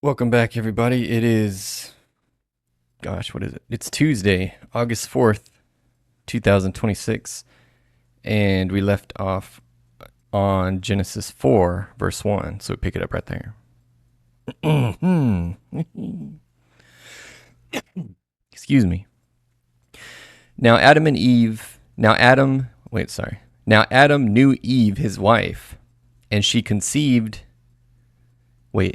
Welcome back, everybody. It is, gosh, what is it? It's Tuesday, August 4th, 2026. And we left off on Genesis 4, verse 1. So we pick it up right there. Excuse me. Now Adam knew Eve, his wife, and she conceived.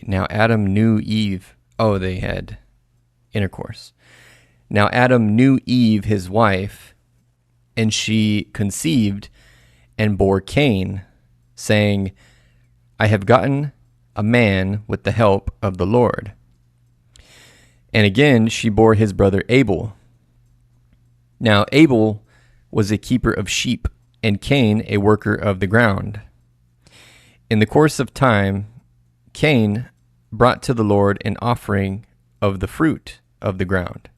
Now Adam knew Eve. Oh, they had intercourse. Now Adam knew Eve, his wife, and she conceived and bore Cain, saying, I have gotten a man with the help of the Lord. And again she bore his brother Abel. Now Abel was a keeper of sheep, and Cain a worker of the ground. In the course of time, Cain brought to the Lord an offering of the fruit of the ground.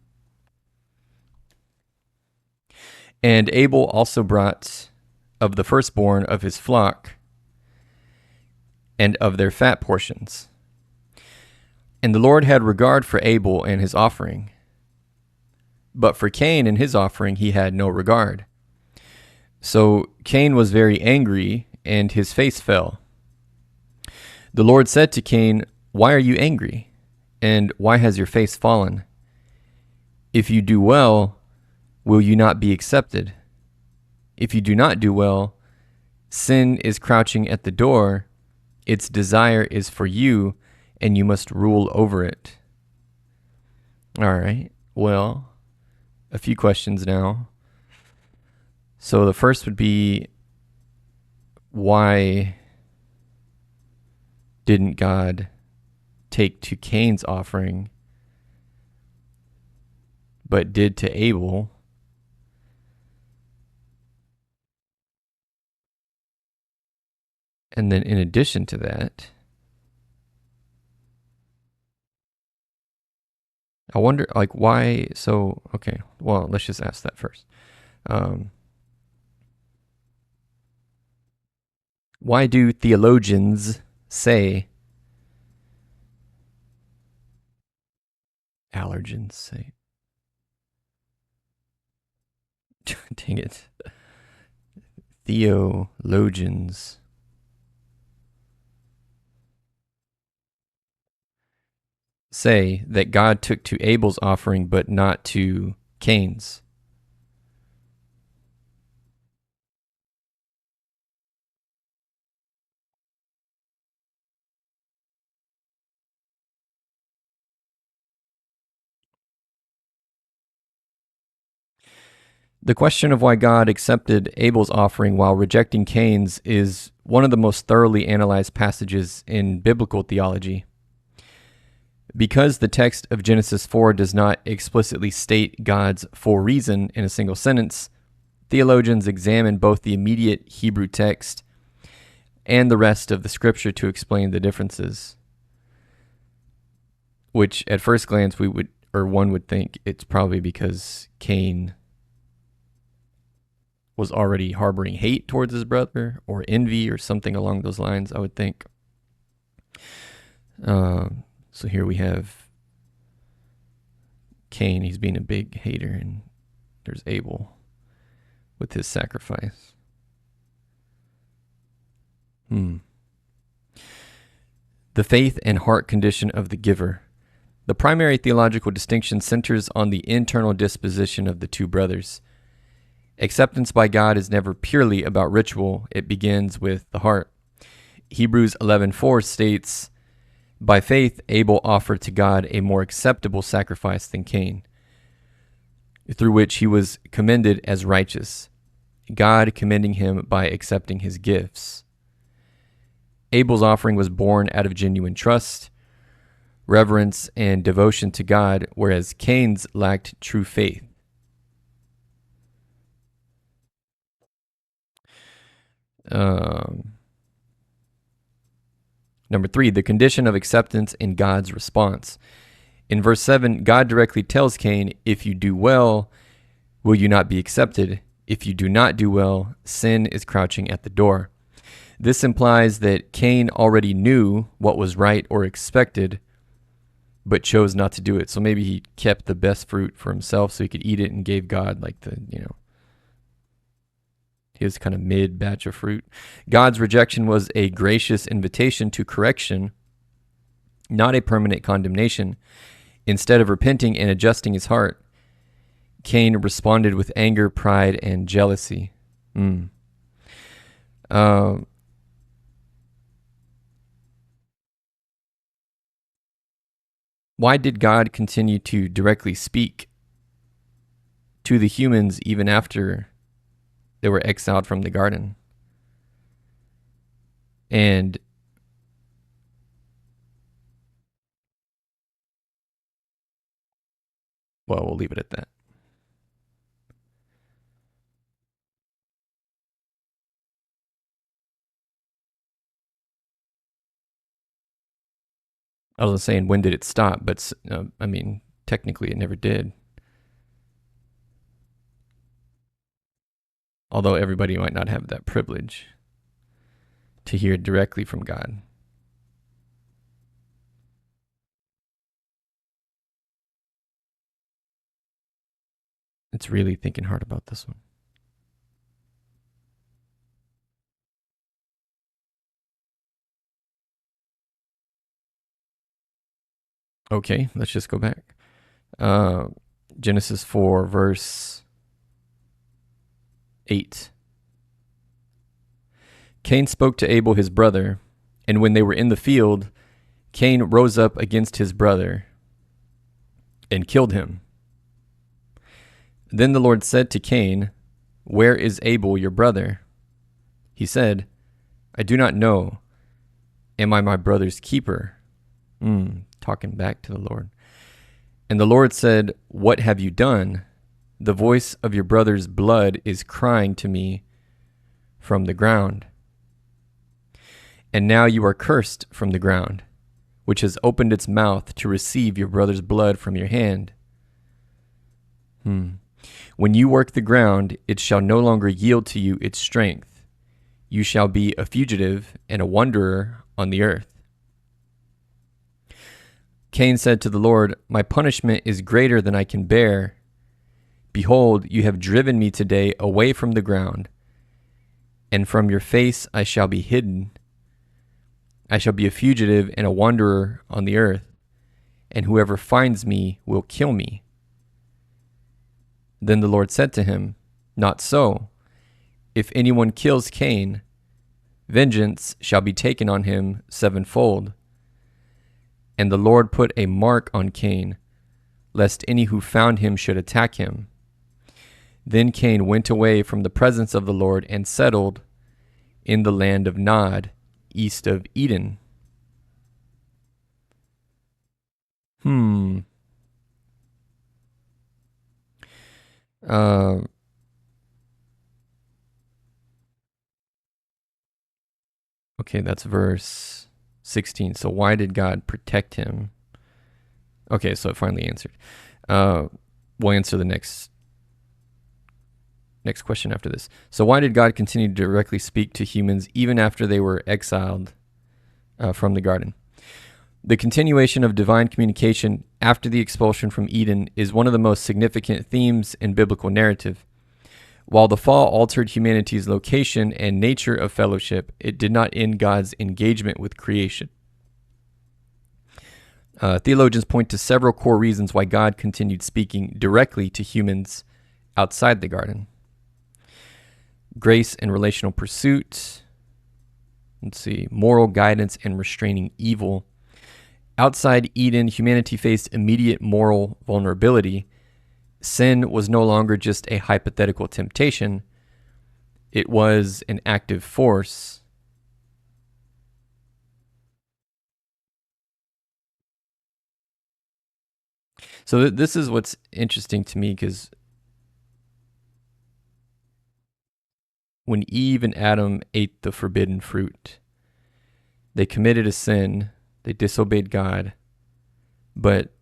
And Abel also brought of the firstborn of his flock and of their fat portions. And the Lord had regard for Abel and his offering, but for Cain and his offering he had no regard. So Cain was very angry, and his face fell. The Lord said to Cain, Why are you angry? And why has your face fallen? If you do well, will you not be accepted? If you do not do well, sin is crouching at the door. Its desire is for you, and you must rule over it. All right. Well, a few questions now. So the first would be, why didn't God take to Cain's offering, but did to Abel? And then in addition to that, I wonder, why? So, okay, well, let's just ask that first. Why do theologians say, allergens say, dang it, theologians say that God took to Abel's offering but not to Cain's? The question of why God accepted Abel's offering while rejecting Cain's is one of the most thoroughly analyzed passages in biblical theology. Because the text of Genesis 4 does not explicitly state God's for reason in a single sentence, theologians examine both the immediate Hebrew text and the rest of the scripture to explain the differences, which at first glance one would think it's probably because Cain was already harboring hate towards his brother, or envy, or something along those lines, I would think. So here we have Cain, he's being a big hater, and there's Abel with his sacrifice. The faith and heart condition of the giver. The primary theological distinction centers on the internal disposition of the two brothers. Acceptance by God is never purely about ritual. It begins with the heart. Hebrews 11:4 states, By faith, Abel offered to God a more acceptable sacrifice than Cain, through which he was commended as righteous, God commending him by accepting his gifts. Abel's offering was born out of genuine trust, reverence, and devotion to God, whereas Cain's lacked true faith. Number 3, the condition of acceptance in God's response. In verse 7, God directly tells Cain, if you do well, will you not be accepted? If you do not do well, sin is crouching at the door. This implies that Cain already knew what was right or expected, but chose not to do it. So maybe he kept the best fruit for himself so he could eat it and gave God like his kind of mid batch of fruit. God's rejection was a gracious invitation to correction, not a permanent condemnation. Instead of repenting and adjusting his heart, Cain responded with anger, pride, and jealousy. Why did God continue to directly speak to the humans even after they were exiled from the garden? And well, we'll leave it at that. I was saying, when did it stop? But I mean, technically, it never did. Although everybody might not have that privilege to hear directly from God. It's really thinking hard about this one. Okay, let's just go back. Genesis 4, verse 8. Cain spoke to Abel his brother, and when they were in the field, Cain rose up against his brother and killed him. Then the Lord said to Cain, "Where is Abel your brother?" He said, "I do not know. Am I my brother's keeper?" Talking back to the Lord. And the Lord said, "What have you done? The voice of your brother's blood is crying to me from the ground. And now you are cursed from the ground, which has opened its mouth to receive your brother's blood from your hand. When you work the ground, it shall no longer yield to you its strength. You shall be a fugitive and a wanderer on the earth." Cain said to the Lord, "My punishment is greater than I can bear. Behold, you have driven me today away from the ground, and from your face I shall be hidden. I shall be a fugitive and a wanderer on the earth, and whoever finds me will kill me." Then the Lord said to him, "Not so. If anyone kills Cain, vengeance shall be taken on him sevenfold." And the Lord put a mark on Cain, lest any who found him should attack him. Then Cain went away from the presence of the Lord and settled in the land of Nod, east of Eden. Okay, that's verse 16. So why did God protect him? Okay, so it finally answered. We'll answer the next question after this. So why did God continue to directly speak to humans even after they were exiled from the garden? The continuation of divine communication after the expulsion from Eden is one of the most significant themes in biblical narrative. While the fall altered humanity's location and nature of fellowship, it did not end God's engagement with creation. Theologians point to several core reasons why God continued speaking directly to humans outside the garden. Grace and relational pursuit. Let's see, moral guidance and restraining evil. Outside Eden, humanity faced immediate moral vulnerability. Sin was no longer just a hypothetical temptation. It was an active force. So this is what's interesting to me, because when Eve and Adam ate the forbidden fruit, they committed a sin, they disobeyed God, but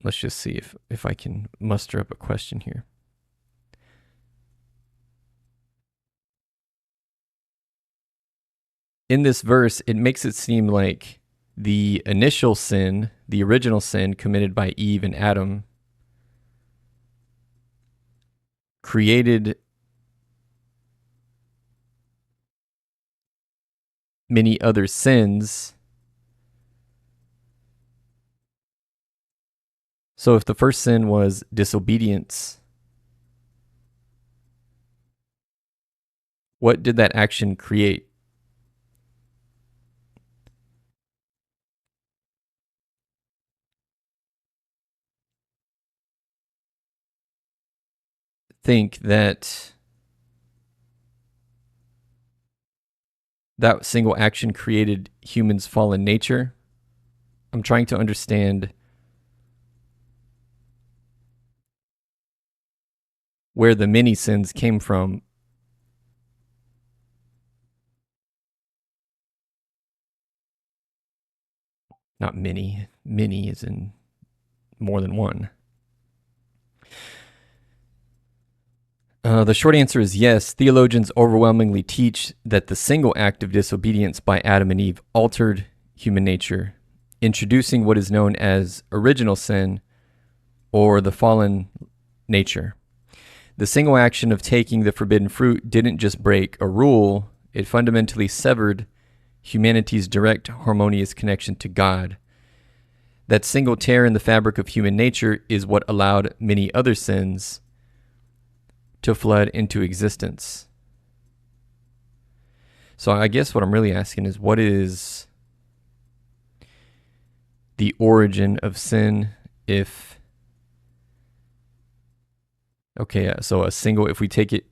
let's just see if I can muster up a question here. in this verse, it makes it seem like the initial sin, the original sin committed by Eve and Adam, created many other sins. So if the first sin was disobedience, what did that action create? Think that that single action created humans' fallen nature. I'm trying to understand where the many sins came from. Not many. Many is in more than one. The short answer is yes. Theologians overwhelmingly teach that the single act of disobedience by Adam and Eve altered human nature, introducing what is known as original sin or the fallen nature. The single action of taking the forbidden fruit didn't just break a rule, it fundamentally severed humanity's direct harmonious connection to God. That single tear in the fabric of human nature is what allowed many other sins to flood into existence. So I guess what I'm really asking is, what is the origin of sin? So if we take it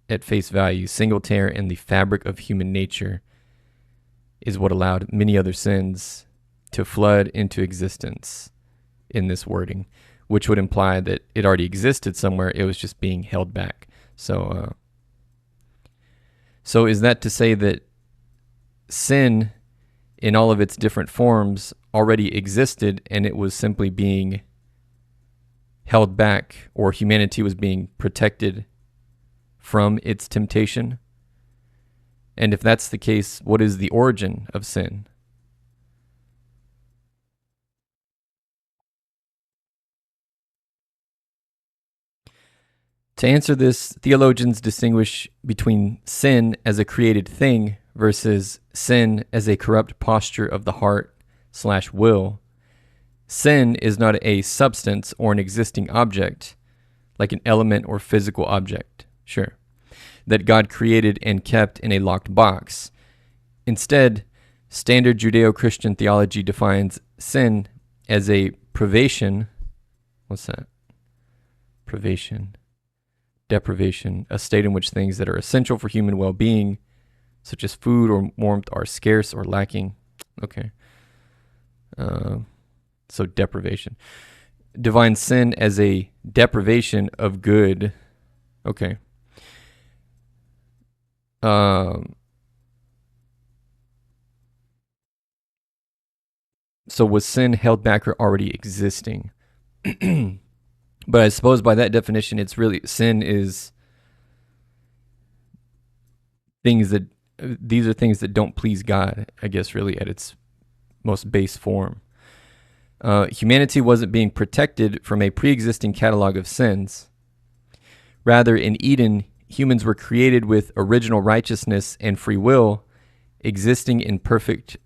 at face value, single tear in the fabric of human nature is what allowed many other sins to flood into existence in this wording, which would imply that it already existed somewhere. It was just being held back. So is that to say that sin in all of its different forms already existed and it was simply being held back, or humanity was being protected from its temptation? And if that's the case, what is the origin of sin? To answer this, theologians distinguish between sin as a created thing versus sin as a corrupt posture of the heart/will. Sin is not a substance or an existing object, like an element or physical object, sure, that God created and kept in a locked box. Instead, standard Judeo-Christian theology defines sin as a privation. What's that? Deprivation, a state in which things that are essential for human well-being, such as food or warmth, are scarce or lacking. Okay. So deprivation. Defines sin as a deprivation of good. Okay. So was sin held back or already existing? But I suppose by that definition, it's really, sin is these are things that don't please God, I guess, really at its most base form. Humanity wasn't being protected from a pre-existing catalog of sins. Rather, in Eden, humans were created with original righteousness and free will, existing in perfect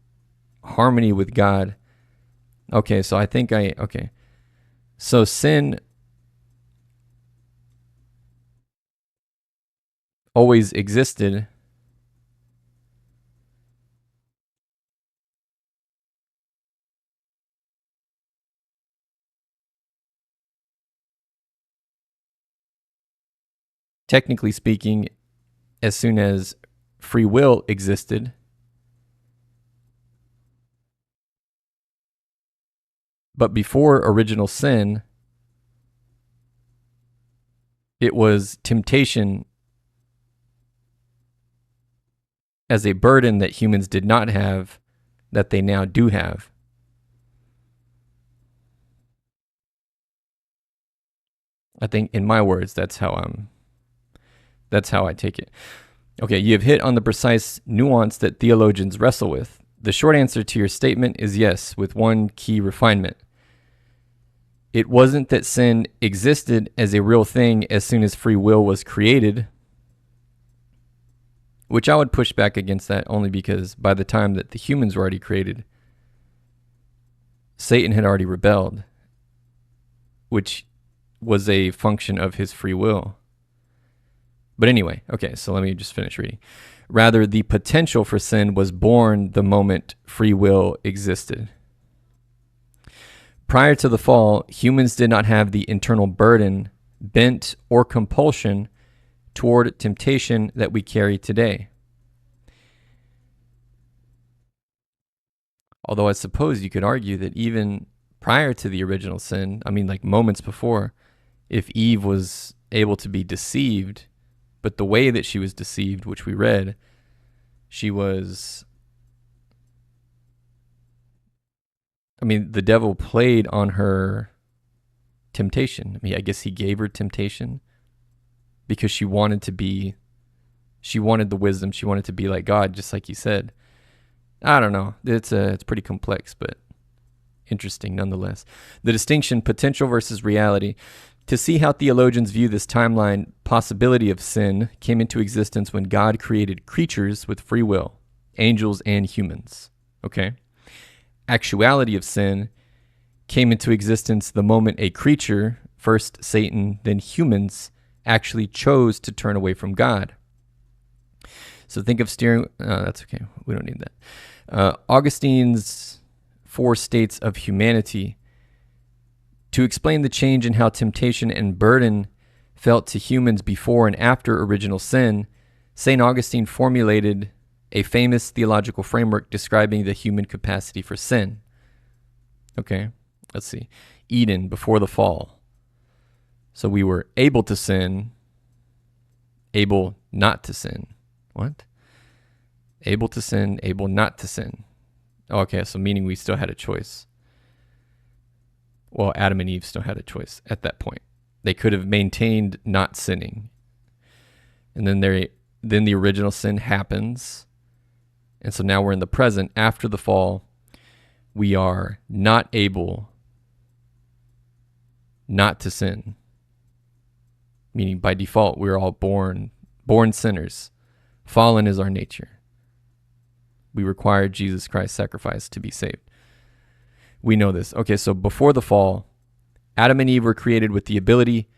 harmony with God. Okay, so So sin always existed. Technically speaking, as soon as free will existed, but before original sin, it was temptation as a burden that humans did not have, that they now do have. I think, in my words, that's how I take it. Okay, you have hit on the precise nuance that theologians wrestle with. The short answer to your statement is yes, with one key refinement. It wasn't that sin existed as a real thing as soon as free will was created, which I would push back against that only because by the time that the humans were already created, Satan had already rebelled, which was a function of his free will. But anyway, okay, so let me just finish reading. Rather, the potential for sin was born the moment free will existed. Prior to the fall, humans did not have the internal burden, bent, or compulsion toward temptation that we carry today. Although I suppose you could argue that even prior to the original sin, I mean, like moments before, if Eve was able to be deceived, but the way that she was deceived, which we read, she was, I mean, the devil played on her temptation. I mean, I guess he gave her temptation because she wanted the wisdom. She wanted to be like God, just like you said. I don't know. It's pretty complex, but interesting nonetheless. The distinction, potential versus reality. To see how theologians view this timeline possibility of sin came into existence when God created creatures with free will, angels and humans. Okay? Actuality of sin came into existence the moment a creature, first Satan, then humans, actually chose to turn away from God. So think of steering. That's okay. We don't need that. Augustine's 4 states of humanity. To explain the change in how temptation and burden felt to humans before and after original sin, St. Augustine formulated a famous theological framework describing the human capacity for sin. Okay, let's see. Eden, before the fall. So we were able to sin, able not to sin. What? Able to sin, able not to sin. Okay, so meaning we still had a choice. Well, Adam and Eve still had a choice at that point. They could have maintained not sinning. And then the original sin happens. And so now we're in the present. After the fall, we are not able not to sin. Meaning by default, we're all born sinners. Fallen is our nature. We require Jesus Christ's sacrifice to be saved. We know this. Okay, so before the fall, Adam and Eve were created with the ability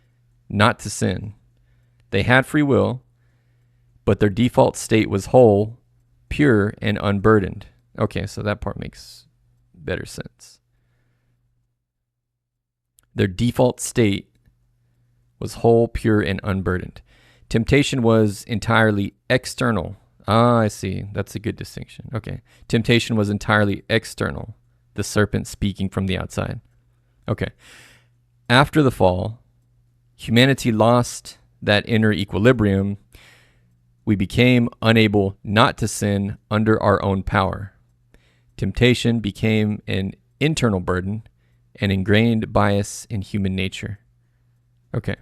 not to sin. They had free will, but their default state was whole, pure, and unburdened. Okay, so that part makes better sense. Their default state was whole, pure, and unburdened. Temptation was entirely external. Ah, I see. That's a good distinction. Okay. Temptation was entirely external. The serpent speaking from the outside. Okay. After the fall, humanity lost that inner equilibrium. We became unable not to sin under our own power. Temptation became an internal burden, an ingrained bias in human nature. Okay.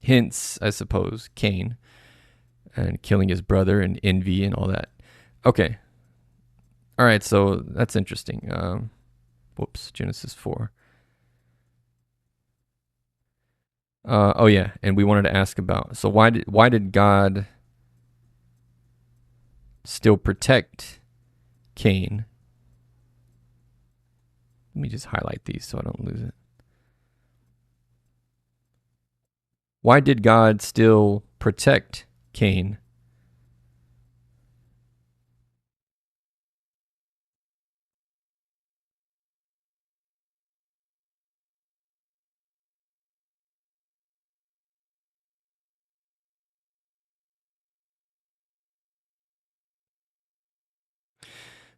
Hence, I suppose, Cain and killing his brother and envy and all that. Okay. All right, so that's interesting. Genesis 4. Oh yeah, and we wanted to ask about, so why did God still protect Cain? Let me just highlight these so I don't lose it. Why did God still protect Cain?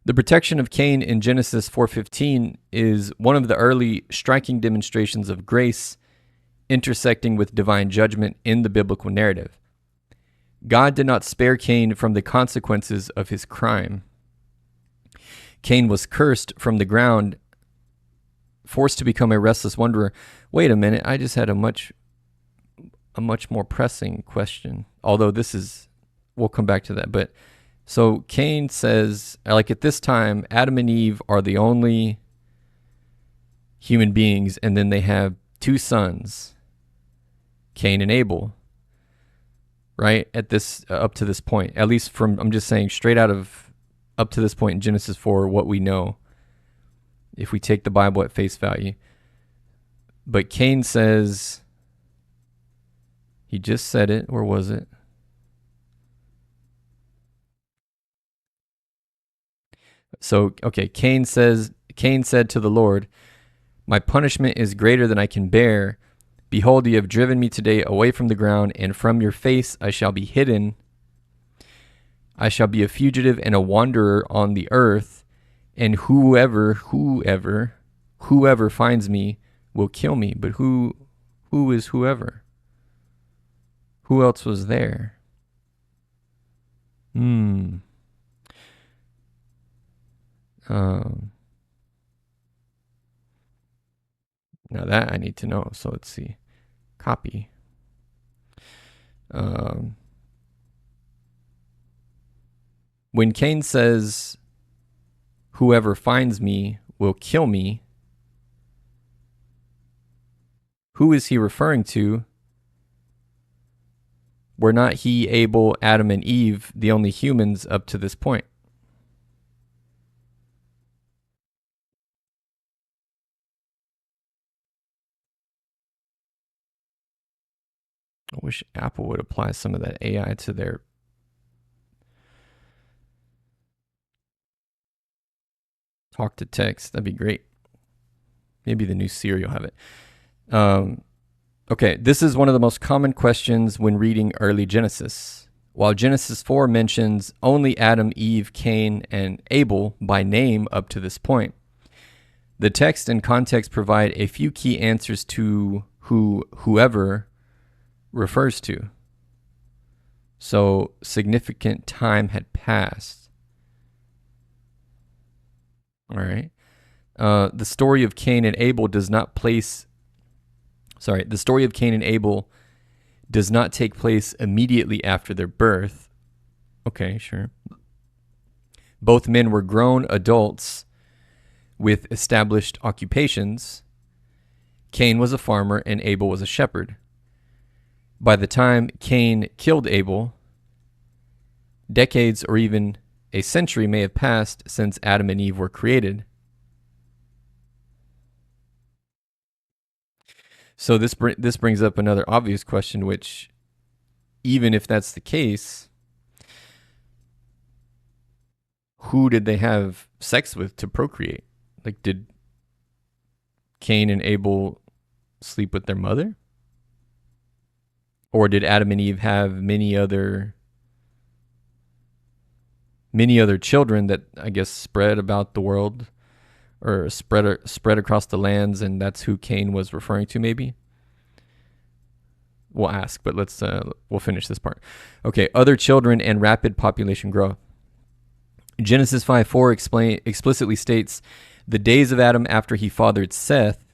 The protection of Cain in Genesis 4:15 is one of the early striking demonstrations of grace intersecting with divine judgment in the biblical narrative. God did not spare Cain from the consequences of his crime. Cain was cursed from the ground, forced to become a restless wanderer. Wait a minute, I just had a much more pressing question. Although this is we'll come back to that. But so Cain says, like at this time, Adam and Eve are the only human beings, and then they have two sons, Cain and Abel. Right at this up to this point, at least from I'm just saying straight out of up to this point in Genesis 4, what we know, if we take the Bible at face value. But Cain says, he just said it, or was it? So, okay, Cain said to the Lord, "My punishment is greater than I can bear. Behold, you have driven me today away from the ground, and from your face I shall be hidden. I shall be a fugitive and a wanderer on the earth, and whoever finds me will kill me." But who is whoever? Who else was there? Now that I need to know. So let's see. Copy. When Cain says, "Whoever finds me will kill me," who is he referring to? Were not he, Abel, Adam, and Eve the only humans up to this point? I wish Apple would apply some of that AI to their talk to text. That'd be great. Maybe the new Siri will have it. Okay, this is one of the most common questions when reading early Genesis. While Genesis 4 mentions only Adam, Eve, Cain, and Abel by name up to this point, the text and context provide a few key answers to whoever refers to. So significant time had passed. All right. The story of Cain and Abel does not take place immediately after their birth. Okay, sure. Both men were grown adults with established occupations. Cain was a farmer and Abel was a shepherd. By the time Cain killed Abel, decades or even a century may have passed since Adam and Eve were created. So this brings up another obvious question, which, even if that's the case, who did they have sex with to procreate? Like, did Cain and Abel sleep with their mother? Or did Adam and Eve have many other children that I guess spread about the world, or spread across the lands, and that's who Cain was referring to? Maybe we'll ask, but we'll finish this part. Okay, other children and rapid population growth. Genesis 5:4 explicitly states the days of Adam after he fathered Seth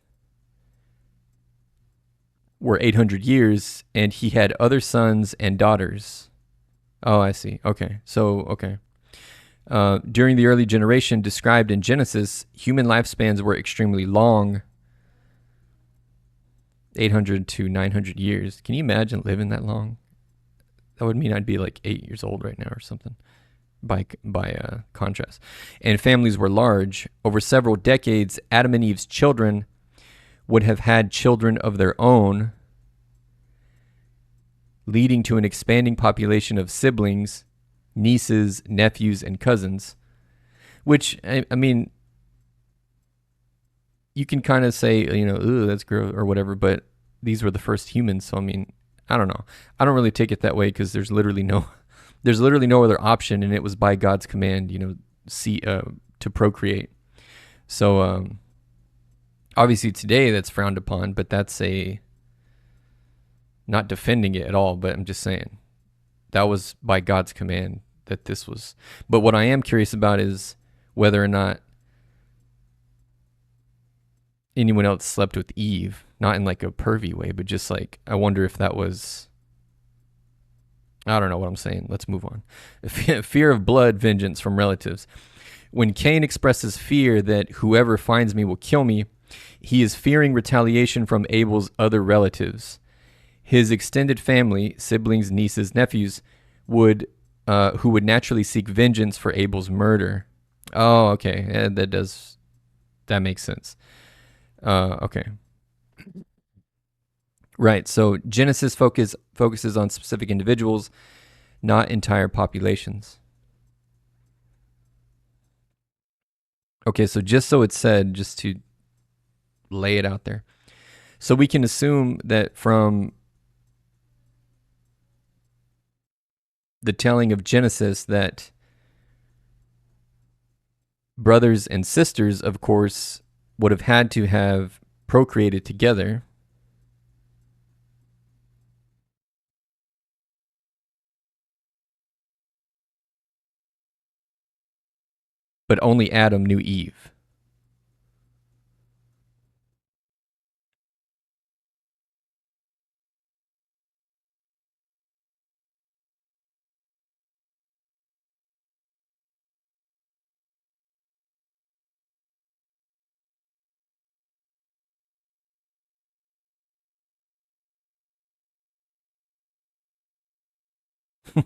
were 800 years, and he had other sons and daughters. Oh, I see. Okay. So, okay. During the early generation described in Genesis, human lifespans were extremely long, 800 to 900 years. Can you imagine living that long? That would mean I'd be like 8 years old right now or something, by contrast. And families were large. Over several decades, Adam and Eve's children would have had children of their own, leading to an expanding population of siblings, nieces, nephews, and cousins. Which, I mean, you can kind of say, ooh, that's gross or whatever, but these were the first humans. So, I mean, I don't know. I don't really take it that way, because there's literally no other option, and it was by God's command, to procreate. So, obviously today that's frowned upon, but that's not defending it at all, but I'm just saying that was by God's command that this was. But what I am curious about is whether or not anyone else slept with Eve, not in like a pervy way, but just like, I wonder if that was I don't know what I'm saying. Let's move on. Fear of blood vengeance from relatives. When Cain expresses fear that whoever finds me will kill me, he is fearing retaliation from Abel's other relatives. His extended family, siblings, nieces, nephews, who would naturally seek vengeance for Abel's murder. Oh, okay. Yeah, that makes sense. Okay. Right. So Genesis focuses on specific individuals, not entire populations. Okay, so just so it's said, just to lay it out there. So we can assume that from the telling of Genesis that brothers and sisters, of course, would have had to have procreated together. But only Adam knew Eve.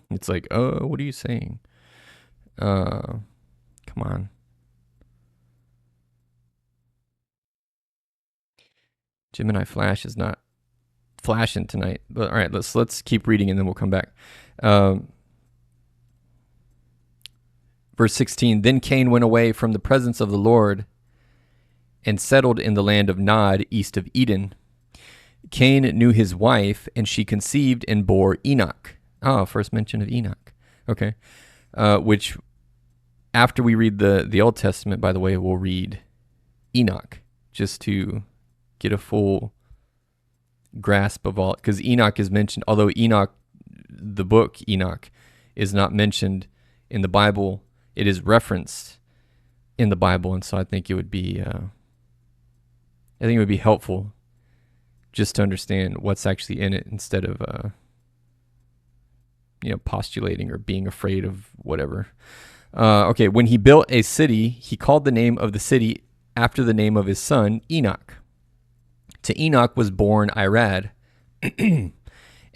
It's like, oh, what are you saying? Come on. Gemini Flash is not flashing tonight. But all right, let's keep reading and then we'll come back. Verse 16, then Cain went away from the presence of the Lord and settled in the land of Nod, east of Eden. Cain knew his wife, and she conceived and bore Enoch. Oh, first mention of Enoch. Okay. Which, after we read the Old Testament, by the way, we'll read Enoch, just to get a full grasp of all. Because Enoch is mentioned, although Enoch, the book Enoch, is not mentioned in the Bible, it is referenced in the Bible, and so I think it would be helpful just to understand what's actually in it instead of postulating or being afraid of whatever. Okay, when he built a city, he called the name of the city after the name of his son, Enoch. To Enoch was born Irad, and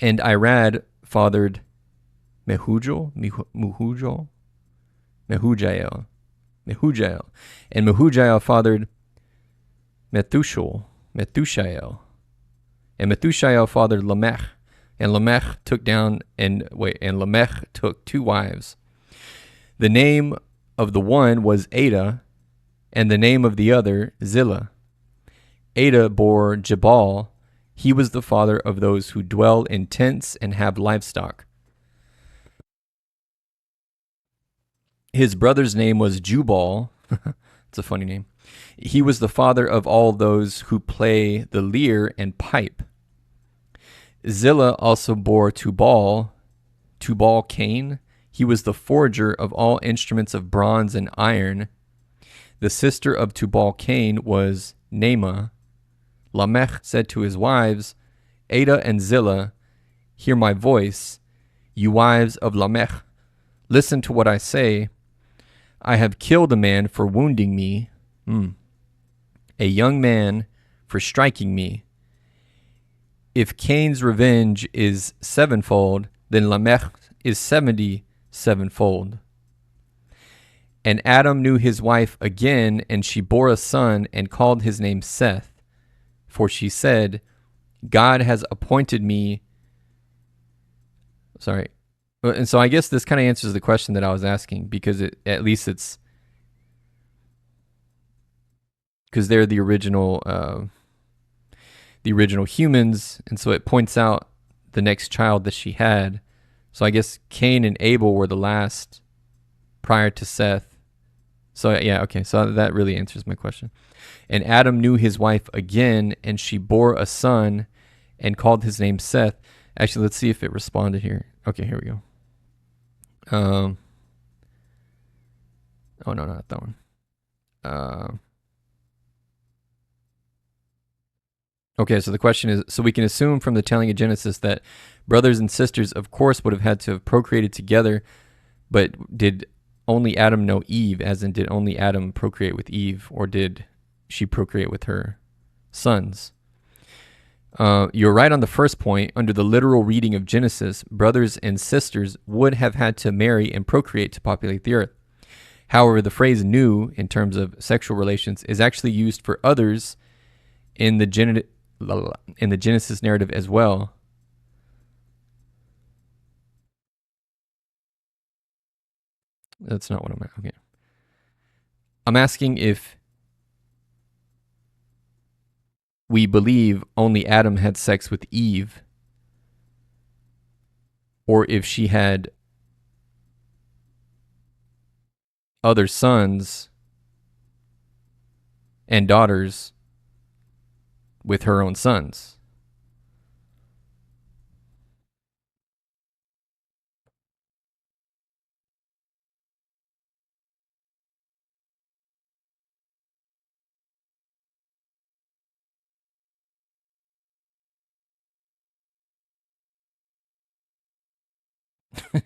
Irad fathered Mehujael, and Mehujael fathered Methushael, and Methushael fathered Lamech, and Lamech took two wives. The name of the one was Ada, and the name of the other Zillah. Ada bore Jabal. He was the father of those who dwell in tents and have livestock. His brother's name was Jubal. It's a funny name. He was the father of all those who play the lyre and pipe. Zillah also bore Tubal Cain. He was the forger of all instruments of bronze and iron. The sister of Tubal Cain was Naamah. Lamech said to his wives, Ada and Zillah, hear my voice. You wives of Lamech, listen to what I say. I have killed a man for wounding me, a young man for striking me. If Cain's revenge is sevenfold, then Lamech is 77-fold. And Adam knew his wife again, and she bore a son and called his name Seth. For she said, God has appointed me. Sorry. And so I guess this kind of answers the question that I was asking, because at least it's because they're the original humans, and so it points out the next child that she had. So I guess Cain and Abel were the last prior to Seth. So yeah, okay. So that really answers my question. And Adam knew his wife again, and she bore a son and called his name Seth. Actually, let's see if it responded here. Okay, here we go. Oh no, not that one. Okay, so the question is, so we can assume from the telling of Genesis that brothers and sisters, of course, would have had to have procreated together, but did only Adam know Eve, as in did only Adam procreate with Eve, or did she procreate with her sons? You're right on the first point. Under the literal reading of Genesis, brothers and sisters would have had to marry and procreate to populate the earth. However, the phrase "new" in terms of sexual relations is actually used for others in the Genesis narrative as well. That's not what I'm asking. Okay. I'm asking if we believe only Adam had sex with Eve, or if she had other sons and daughters with her own sons.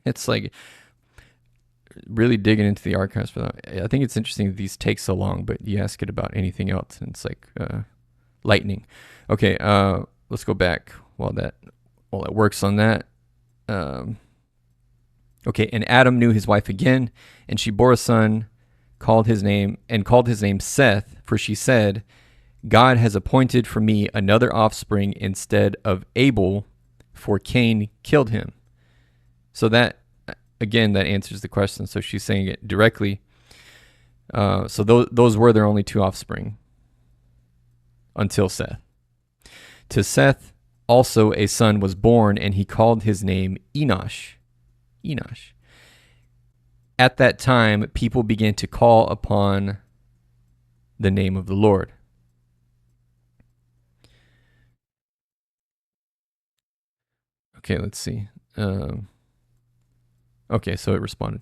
It's like really digging into the archives for that. I think it's interesting that these take so long, but you ask it about anything else, and it's like lightning. Okay, let's go back while that works on that. Okay, and Adam knew his wife again, and she bore a son, called his name Seth, for she said, God has appointed for me another offspring instead of Abel, for Cain killed him. So that, again, that answers the question. So she's saying it directly. So those were their only two offspring until Seth. To Seth also a son was born, and he called his name Enosh. Enosh. At that time, people began to call upon the name of the Lord. Okay, let's see. Okay, so it responded.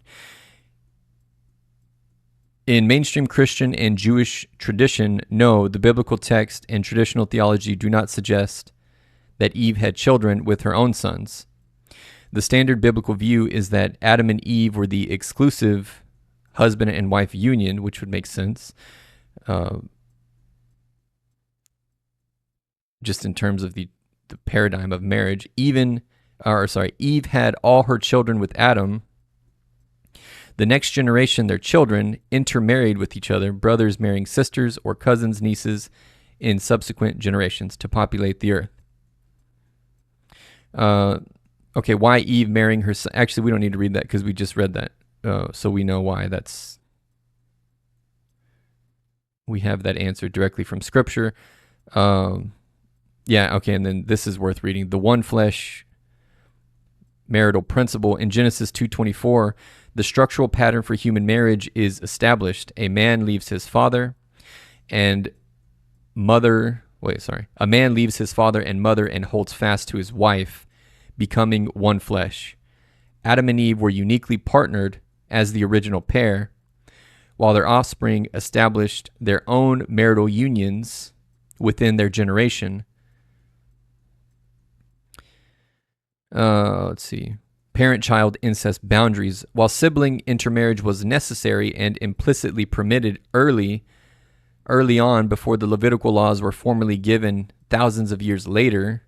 In mainstream Christian and Jewish tradition, no, the biblical text and traditional theology do not suggest that Eve had children with her own sons. The standard biblical view is that Adam and Eve were the exclusive husband and wife union, which would make sense, just in terms of the paradigm of marriage. Eve had all her children with Adam. The next generation, their children, intermarried with each other, brothers marrying sisters or cousins, nieces, in subsequent generations to populate the earth. Okay, why Eve marrying her son? Actually, we don't need to read that because we just read that. So we know why that's... We have that answer directly from Scripture. Yeah, okay, and then this is worth reading. The one flesh marital principle in Genesis 2:24, the structural pattern for human marriage is established. A man leaves his father and mother. A man leaves his father and mother and holds fast to his wife, becoming one flesh. Adam and Eve were uniquely partnered as the original pair, while their offspring established their own marital unions within their generation. Let's see. Parent-child incest boundaries. While sibling intermarriage was necessary and implicitly permitted early on before the Levitical laws were formally given thousands of years later,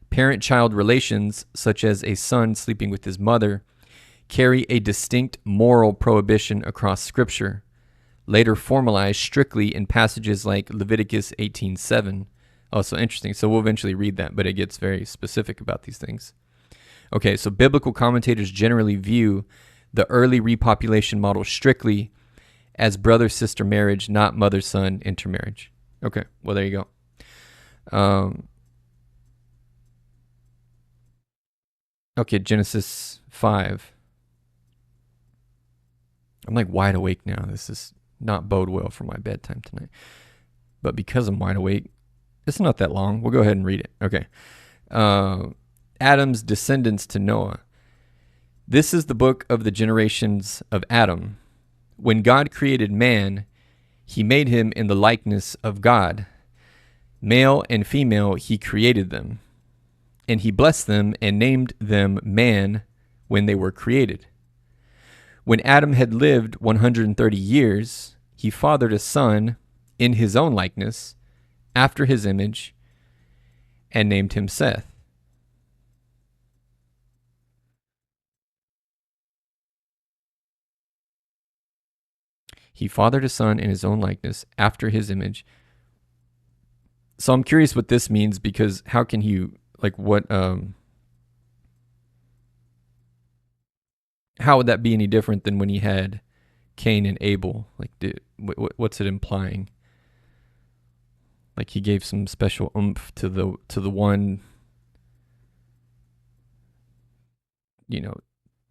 parent-child relations, such as a son sleeping with his mother, carry a distinct moral prohibition across Scripture, later formalized strictly in passages like Leviticus 18:7. Oh, so interesting. So we'll eventually read that, but it gets very specific about these things. Okay, so biblical commentators generally view the early repopulation model strictly as brother-sister marriage, not mother-son intermarriage. Okay, well, there you go. Okay, Genesis 5. I'm like wide awake now. This is not bode well for my bedtime tonight. But because I'm wide awake, it's not that long. We'll go ahead and read it. Okay. Adam's descendants to Noah. This is the book of the generations of Adam. When God created man, he made him in the likeness of God. Male and female, he created them. And he blessed them and named them man when they were created. When Adam had lived 130 years, he fathered a son in his own likeness, after his image, and named him Seth. He fathered a son in his own likeness, after his image. So I'm curious what this means, because how can he, like, what, how would that be any different than when he had Cain and Abel? Like, what's it implying? Like, he gave some special oomph to the one,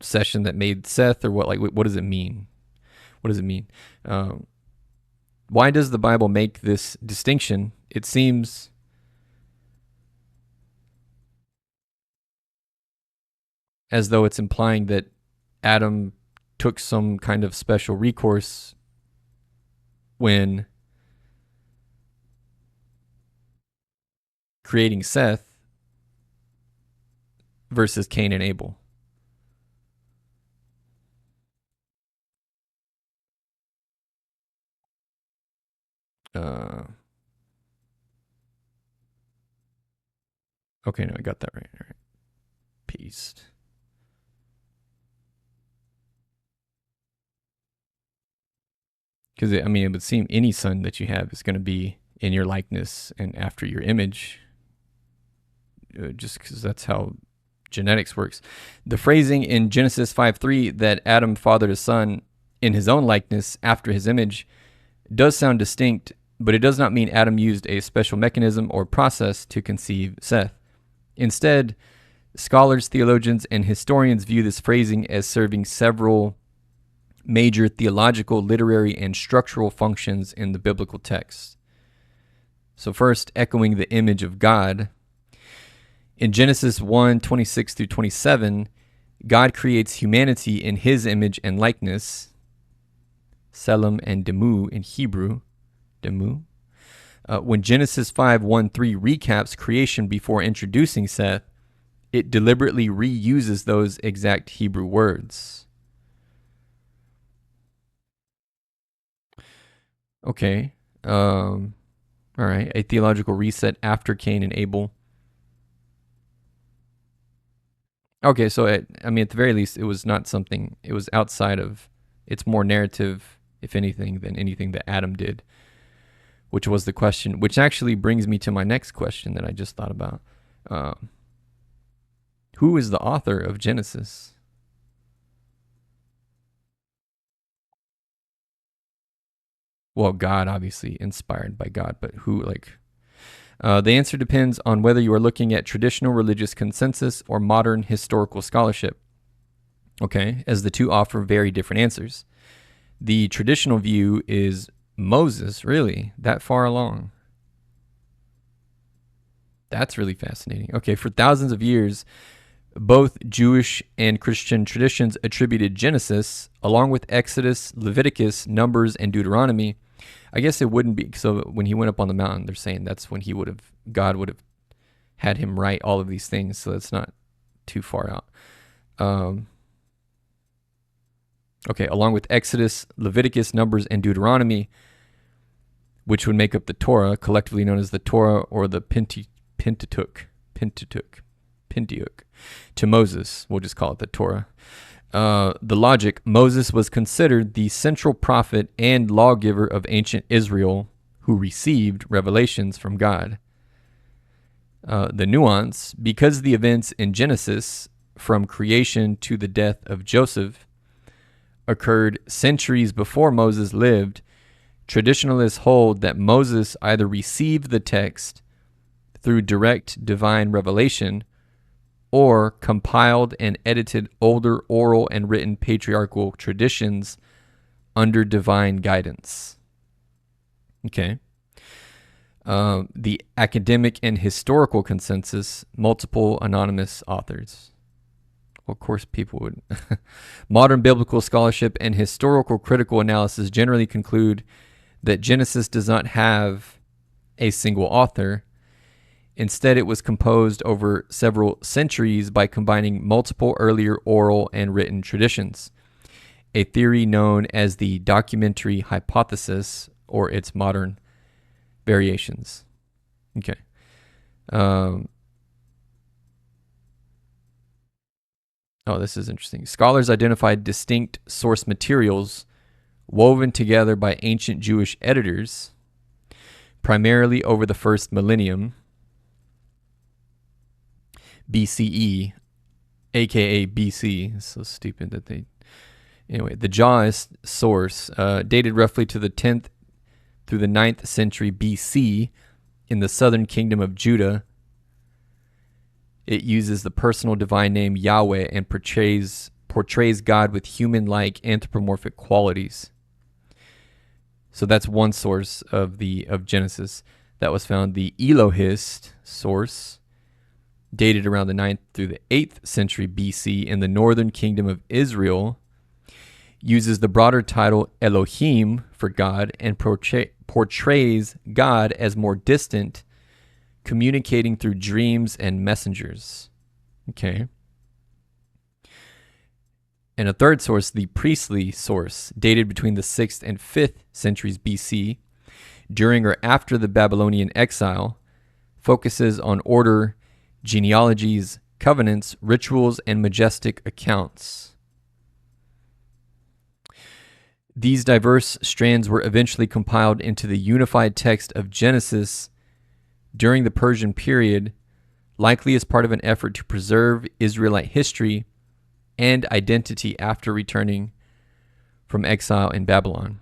session that made Seth, or what? Like, what does it mean? What does it mean? Why does the Bible make this distinction? It seems as though it's implying that Adam took some kind of special recourse when creating Seth versus Cain and Abel. Okay, no, I got that right. All right. Paste. Because, it would seem any son that you have is going to be in your likeness and after your image, just because that's how genetics works. The phrasing in Genesis 5:3 that Adam fathered a son in his own likeness after his image does sound distinct, but it does not mean Adam used a special mechanism or process to conceive Seth. Instead, scholars, theologians, and historians view this phrasing as serving several major theological, literary, and structural functions in the biblical text. So first, echoing the image of God. In Genesis 1:26 through 27, God creates humanity in his image and likeness, Tselem and Demu in Hebrew, Demu. When Genesis 5:1-3 recaps creation before introducing Seth, it deliberately reuses those exact Hebrew words. Okay. All right. A theological reset after Cain and Abel. Okay, so at the very least, it was not something, it was outside of, it's more narrative, if anything, than anything that Adam did, which was the question, which actually brings me to my next question that I just thought about. Who is the author of Genesis? Well, God, obviously, inspired by God, but who, the answer depends on whether you are looking at traditional religious consensus or modern historical scholarship. Okay, as the two offer very different answers. The traditional view is Moses, really, that far along. That's really fascinating. Okay, for thousands of years, both Jewish and Christian traditions attributed Genesis, along with Exodus, Leviticus, Numbers, and Deuteronomy. I guess it wouldn't be, so when he went up on the mountain, they're saying that's when God would have had him write all of these things, so that's not too far out. Okay, along with Exodus, Leviticus, Numbers, and Deuteronomy, which would make up the Torah, collectively known as the Torah or the Pentateuch, to Moses. We'll just call it the Torah. The logic, Moses was considered the central prophet and lawgiver of ancient Israel who received revelations from God. The nuance, because the events in Genesis, from creation to the death of Joseph, occurred centuries before Moses lived, traditionalists hold that Moses either received the text through direct divine revelation or compiled and edited older oral and written patriarchal traditions under divine guidance. Okay. The academic and historical consensus, multiple anonymous authors. Well, of course, people would. Modern biblical scholarship and historical critical analysis generally conclude that Genesis does not have a single author. Instead, it was composed over several centuries by combining multiple earlier oral and written traditions, a theory known as the documentary hypothesis or its modern variations. Okay. This is interesting. Scholars identified distinct source materials woven together by ancient Jewish editors, primarily over the first millennium BCE, aka BC. It's so stupid that they. Anyway, the Jahist source dated roughly to the 10th through the 9th century BC in the southern kingdom of Judah. It uses the personal divine name Yahweh and portrays God with human-like anthropomorphic qualities. So that's one source of Genesis that was found. The Elohist source, dated around the 9th through the 8th century BC in the northern kingdom of Israel, uses the broader title Elohim for God and portrays God as more distant, communicating through dreams and messengers. Okay. And a third source, the priestly source, dated between the 6th and 5th centuries BC, during or after the Babylonian exile, focuses on order, genealogies, covenants, rituals, and majestic accounts. These diverse strands were eventually compiled into the unified text of Genesis during the Persian period, likely as part of an effort to preserve Israelite history and identity after returning from exile in Babylon.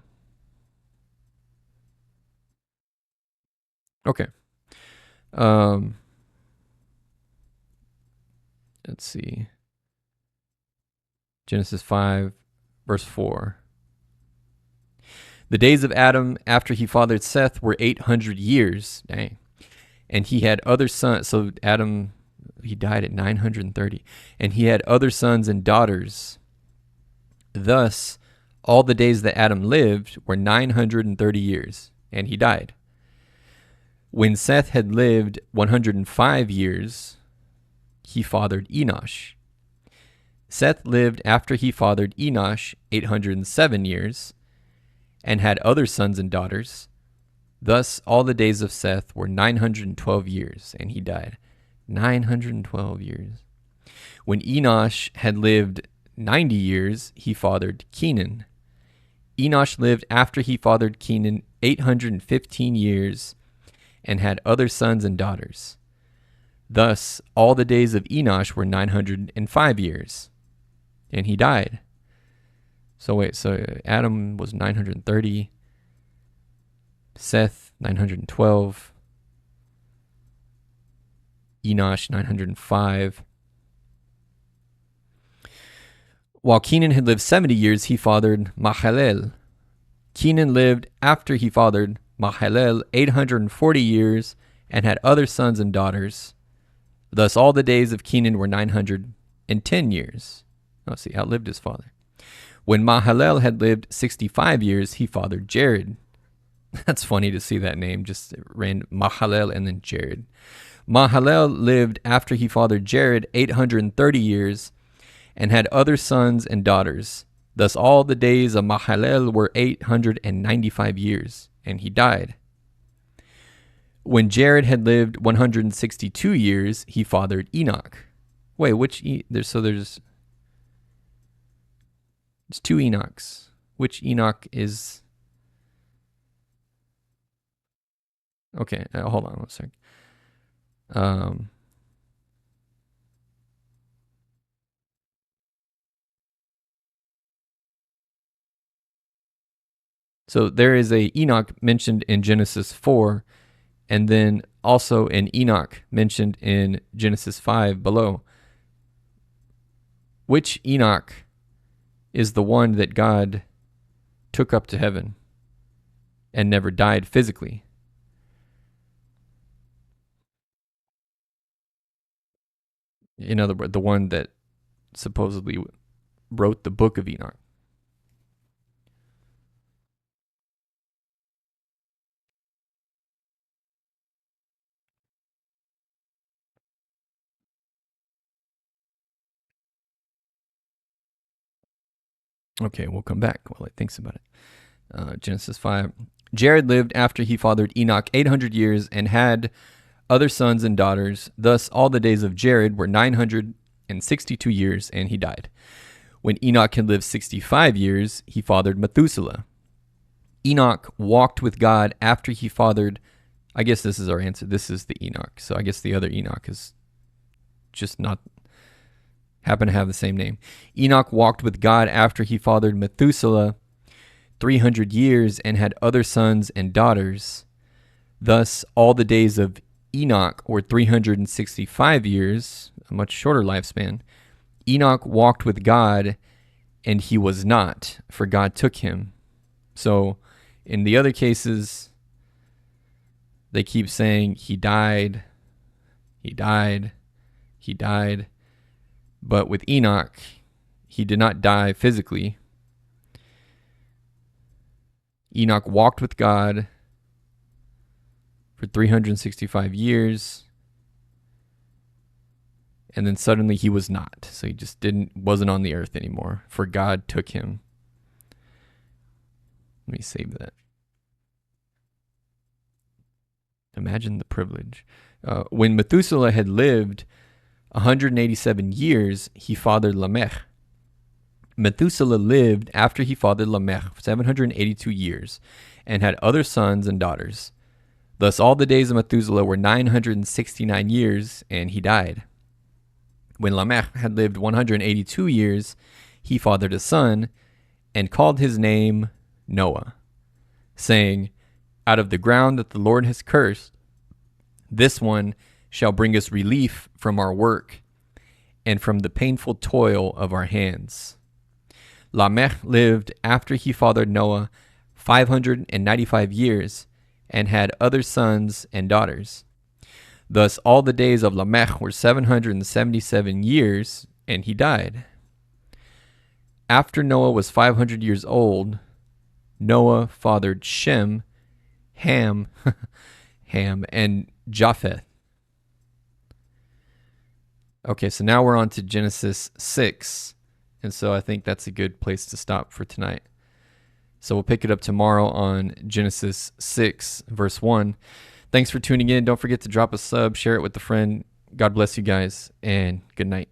Okay. Let's see. Genesis 5, verse 4. The days of Adam after he fathered Seth were 800 years. Dang. And he had other sons. So Adam, he died at 930. And he had other sons and daughters. Thus, all the days that Adam lived were 930 years. And he died. When Seth had lived 105 years, he fathered Enosh. Seth lived after he fathered Enosh 807 years and had other sons and daughters. Thus, all the days of Seth were 912 years, and he died. 912 years. When Enosh had lived 90 years, he fathered Kenan. Enosh lived after he fathered Kenan 815 years and had other sons and daughters. Thus, all the days of Enosh were 905 years, and he died. So Adam was 930, Seth 912, Enosh 905. While Kenan had lived 70 years, he fathered Mahalalel. Kenan lived after he fathered Mahalalel 840 years and had other sons and daughters. Thus all the days of Kenan were 910 years. He outlived his father. When Mahalalel had lived 65 years, he fathered Jared. That's funny to see that name, just ran Mahalalel and then Jared. Mahalalel lived after he fathered Jared 830 years and had other sons and daughters. Thus all the days of Mahalalel were 895 years, and he died. When Jared had lived 162 years, he fathered Enoch. Wait, there's two Enochs. Which Enoch is... Okay, hold on one sec. So there is a Enoch mentioned in Genesis 4, and then also an Enoch mentioned in Genesis 5 below. Which Enoch is the one that God took up to heaven and never died physically? In other words, the one that supposedly wrote the book of Enoch. Okay, we'll come back while it thinks about it. Genesis 5. Jared lived after he fathered Enoch 800 years and had other sons and daughters. Thus, all the days of Jared were 962 years, and he died. When Enoch had lived 65 years, he fathered Methuselah. Enoch walked with God after he fathered. I guess this is our answer. This is the Enoch. So I guess the other Enoch is just not happen to have the same name. Enoch walked with God after he fathered Methuselah 300 years and had other sons and daughters. Thus, all the days of Enoch were 365 years, a much shorter lifespan. Enoch walked with God, and he was not, for God took him. So, in the other cases, they keep saying he died, he died, he died. But with Enoch, he did not die physically. Enoch walked with God for 365 years. And then suddenly he was not. So he just wasn't on the earth anymore, for God took him. Let me save that. Imagine the privilege. When Methuselah had lived 187 years, he fathered Lamech. Methuselah lived after he fathered Lamech 782 years and had other sons and daughters. Thus all the days of Methuselah were 969 years, and he died. When Lamech had lived 182 years, he fathered a son and called his name Noah, saying, "Out of the ground that the Lord has cursed, this one shall bring us relief from our work and from the painful toil of our hands." Lamech lived after he fathered Noah 595 years and had other sons and daughters. Thus all the days of Lamech were 777 years, and he died. After Noah was 500 years old, Noah fathered Shem, Ham, and Japheth. Okay, so now we're on to Genesis 6. And so I think that's a good place to stop for tonight. So we'll pick it up tomorrow on Genesis 6, verse 1. Thanks for tuning in. Don't forget to drop a sub, share it with a friend. God bless you guys, and good night.